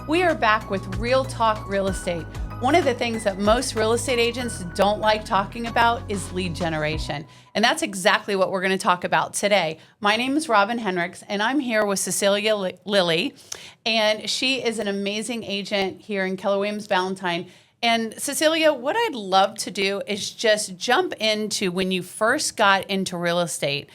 We are back with Real Talk Real Estate. One of the things that most real estate agents don't like talking about is lead generation. And that's exactly what we're going to talk about today. My name is RobinHenricks, and I'm here with Cecilia Lilly. And she is an amazing agent here in Keller Williams Ballantyne. And Cecilia, what I'd love to do is just jump into when you first got into real estate.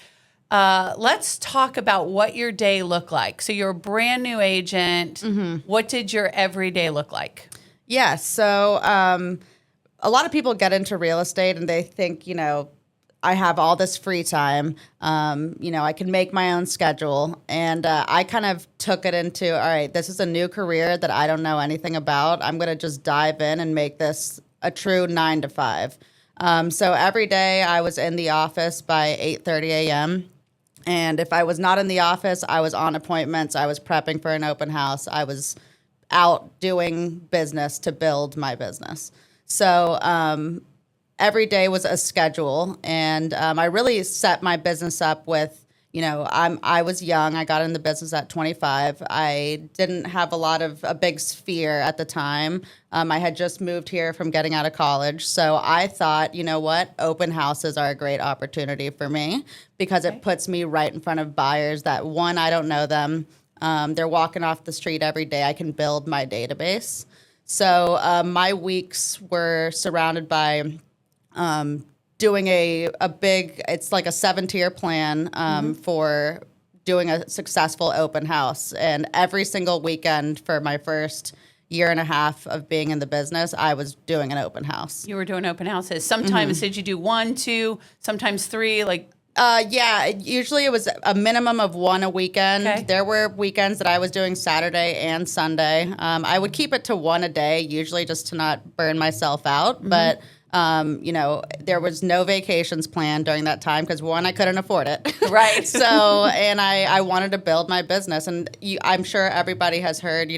Let's talk about what your day looked like. So you're a brand new agent. What did your everyday look like? Yeah, so a lot of people get into real estate and they think, I have all this free time. I can make my own schedule. And I kind of took it into, all right, this is a new career that I don't know anything about. I'm going to just dive in and make this a true 9 to 5. So every day I was in the office by 8:30 a.m. And if I was not in the office, I was on appointments. I was prepping for an open house. I was out doing business to build my business. So every day was a schedule. And I really set my business up with, I was young. I got in the business at 25. I didn't have a big sphere at the time. I had just moved here from getting out of college. So I thought, open houses are a great opportunity for me because it puts me right in front of buyers that, one, I don't know them. They're walking off the street every day. I can build my database. So my weeks were surrounded by doing a big, it's like a 7-tier plan for doing a successful open house. And every single weekend for my first year and a half of being in the business, I was doing an open house. You were doing open houses. Sometimes did you do 1, 2, sometimes 3, usually it was a minimum of 1 a weekend. Okay. There were weekends that I was doing Saturday and Sunday. I would keep it to 1 a day, usually just to not burn myself out. But, there was no vacations planned during that time because, one, I couldn't afford it. Right. So, and I wanted to build my business. And I'm sure everybody has heard,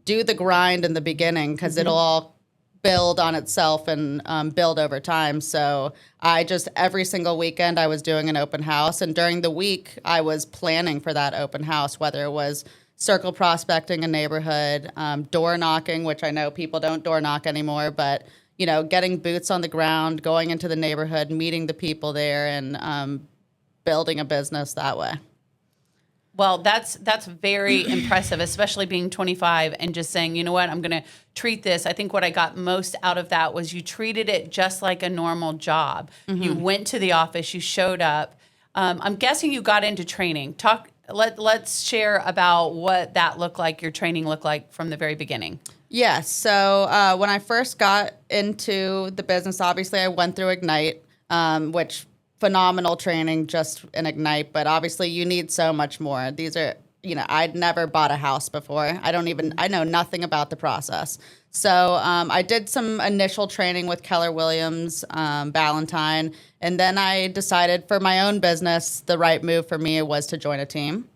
do the grind in the beginning because it'll all build on itself and build over time. So I just, every single weekend I was doing an open house. And during the week, I was planning for that open house, whether it was circle prospecting a neighborhood, door knocking, which I know people don't door knock anymore, but, getting boots on the ground, going into the neighborhood, meeting the people there, and building a business that way. Well, that's very impressive, especially being 25 and just saying, you know what, I'm going to treat this. I think what I got most out of that was you treated it just like a normal job. You went to the office, you showed up. I'm guessing you got into training. Let's share about what that looked like, your training looked like from the very beginning. Yeah, so when I first got into the business, obviously I went through Ignite, which phenomenal training just in Ignite, but obviously you need so much more. These are, I'd never bought a house before. I know nothing about the process. So I did some initial training with Keller Williams Ballantyne, and then I decided for my own business, the right move for me was to join a team.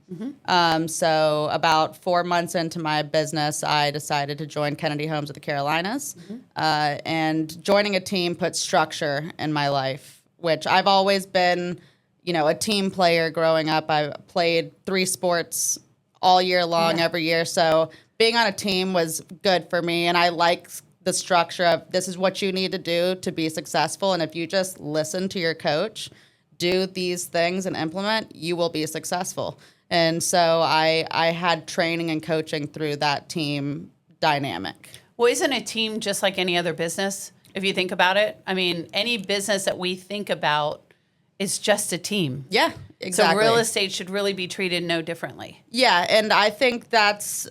So about 4 months into my business, I decided to join Kennedy Homes of the Carolinas, and joining a team put structure in my life, which I've always been, a team player growing up. I played 3 sports all year long, every year. So being on a team was good for me. And I like the structure of this is what you need to do to be successful. And if you just listen to your coach, do these things and implement, you will be successful. And so I had training and coaching through that team dynamic. Well, isn't a team just like any other business? If you think about it, I mean, any business that we think about is just a team. Yeah, exactly. So real estate should really be treated no differently. Yeah, and I think that's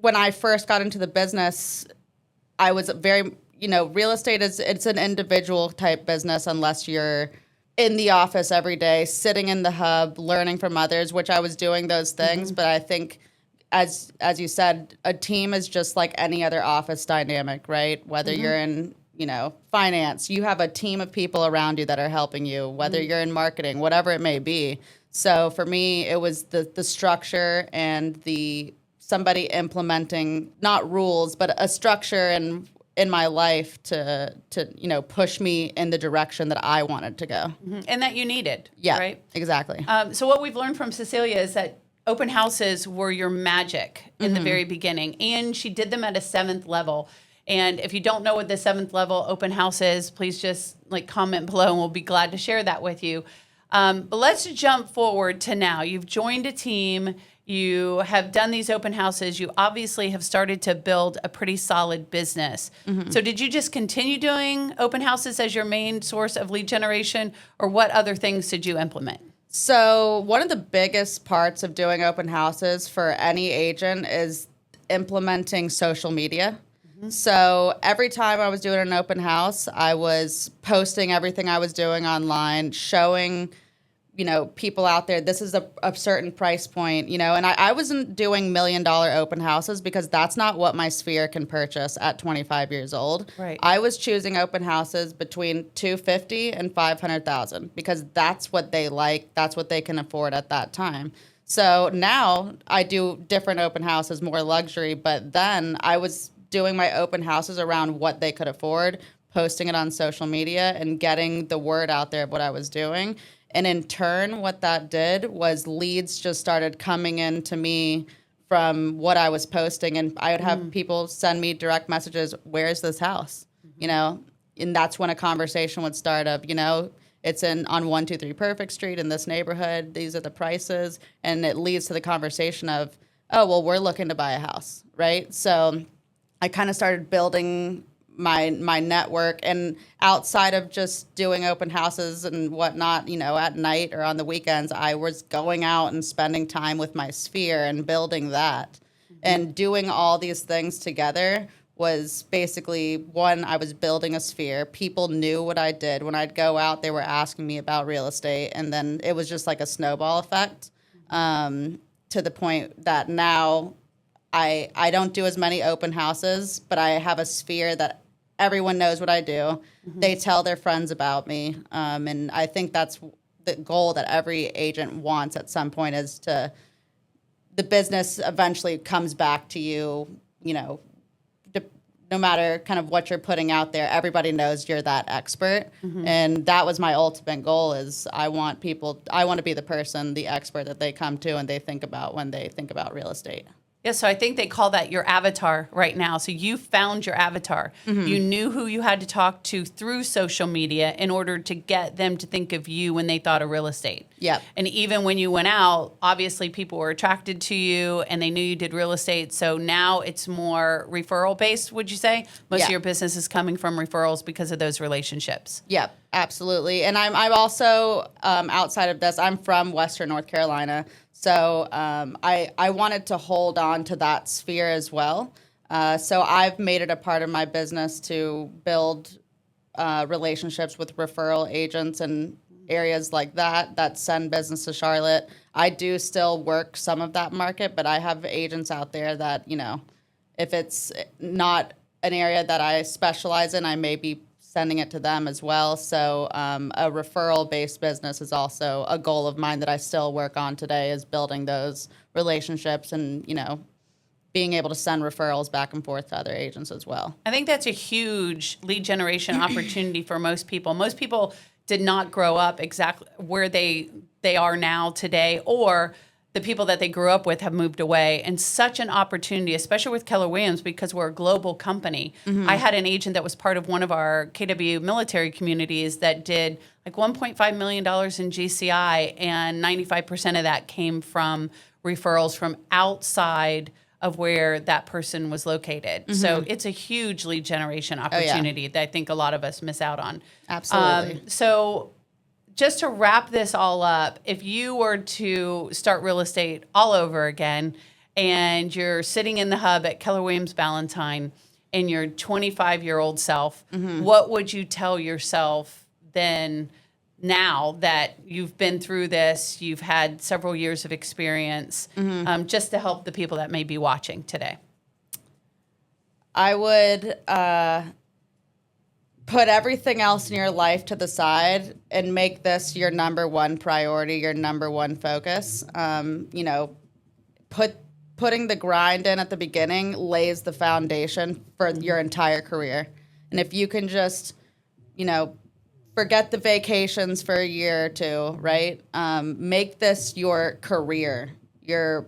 when I first got into the business, I was very, real estate it's an individual type business unless you're in the office every day, sitting in the hub, learning from others, which I was doing those things. But I think as you said, a team is just like any other office dynamic, right? Whether you're in finance, you have a team of people around you that are helping you, whether you're in marketing, whatever it may be. So for me, it was the structure and somebody implementing not rules, but a structure in my life to push me in the direction that I wanted to go. And that you needed. Yeah, right? exactly. So what we've learned from Cecilia is that open houses were your magic in the very beginning, and she did them at a 7th level. And if you don't know what the 7th level open house is, please just comment below and we'll be glad to share that with you. But let's jump forward to now. You've joined a team. You have done these open houses. You obviously have started to build a pretty solid business. So did you just continue doing open houses as your main source of lead generation, or what other things did you implement? So one of the biggest parts of doing open houses for any agent is implementing social media. So every time I was doing an open house, I was posting everything I was doing online, showing, people out there, this is a certain price point, and I wasn't doing $1 million open houses because that's not what my sphere can purchase at 25 years old. Right. I was choosing open houses between $250,000 and $500,000 because that's what they like. That's what they can afford at that time. So now I do different open houses, more luxury, but then I was doing my open houses around what they could afford, posting it on social media and getting the word out there of what I was doing. And in turn, what that did was leads just started coming in to me from what I was posting. And I would have people send me direct messages, where's this house? And that's when a conversation would start of, it's on 123 Perfect Street in this neighborhood. These are the prices. And it leads to the conversation of, oh, well, we're looking to buy a house, right? So I kind of started building my network, and outside of just doing open houses and whatnot, at night or on the weekends, I was going out and spending time with my sphere and building that. And doing all these things together was basically, one, I was building a sphere. People knew what I did. When I'd go out, they were asking me about real estate, and then it was just like a snowball effect, to the point that now I don't do as many open houses, but I have a sphere that everyone knows what I do. They tell their friends about me. And I think that's the goal that every agent wants at some point, is the business eventually comes back to you, no matter kind of what you're putting out there, everybody knows you're that expert. And that was my ultimate goal, is I want to be the person, the expert that they come to and they think about when they think about real estate. Yeah, so I think they call that your avatar right now. So you found your avatar. You knew who you had to talk to through social media in order to get them to think of you when they thought of real estate. Yep. And even when you went out, obviously people were attracted to you and they knew you did real estate. So now it's more referral based, would you say? Most of your business is coming from referrals because of those relationships. Yep, absolutely. And I'm also, outside of this, I'm from Western North Carolina. So I wanted to hold on to that sphere as well. So I've made it a part of my business to build relationships with referral agents and areas like that send business to Charlotte. I do still work some of that market, but I have agents out there that, if it's not an area that I specialize in, I may be sending it to them as well. So a referral-based business is also a goal of mine that I still work on today, is building those relationships and, being able to send referrals back and forth to other agents as well. I think that's a huge lead generation opportunity for most people. Most people did not grow up exactly where they are now today, or the people that they grew up with have moved away. And such an opportunity, especially with Keller Williams, because we're a global company. I had an agent that was part of one of our KW military communities that did like $1.5 million in GCI, and 95% of that came from referrals from outside of where that person was located. So it's a huge lead generation opportunity that I think a lot of us miss out on. Absolutely. So just to wrap this all up, if you were to start real estate all over again, and you're sitting in the hub at Keller Williams Ballantyne and your 25-year-old self, what would you tell yourself then, now that you've been through this, you've had several years of experience, just to help the people that may be watching today? I would put everything else in your life to the side and make this your number one priority, your number one focus. Putting the grind in at the beginning lays the foundation for your entire career. And if you can just, forget the vacations for a year or two, right? Make this your career. your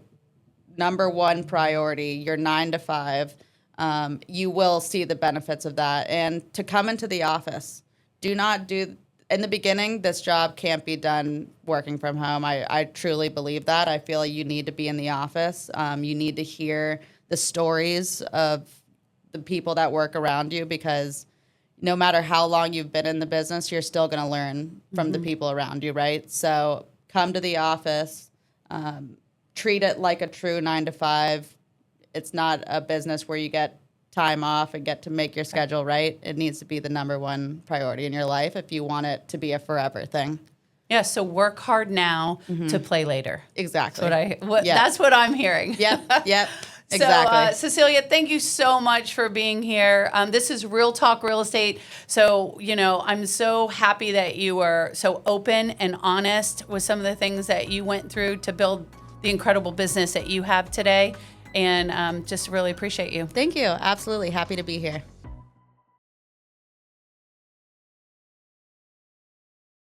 number one priority, your 9 to 5, you will see the benefits of that. And to come into the office, do not do, in the beginning, this job can't be done working from home. I truly believe that. I feel like you need to be in the office. You need to hear the stories of the people that work around you, because no matter how long you've been in the business, you're still going to learn from the people around you, right? So come to the office, treat it like a true 9 to 5. It's not a business where you get time off and get to make your schedule right. It needs to be the number one priority in your life if you want it to be a forever thing. Yeah, so work hard now to play later. Exactly. That's what I'm hearing. Yep. Exactly. So, Cecilia, thank you so much for being here. This is Real Talk Real Estate. So, I'm so happy that you were so open and honest with some of the things that you went through to build the incredible business that you have today. And just really appreciate you. Thank you. Absolutely. Happy to be here.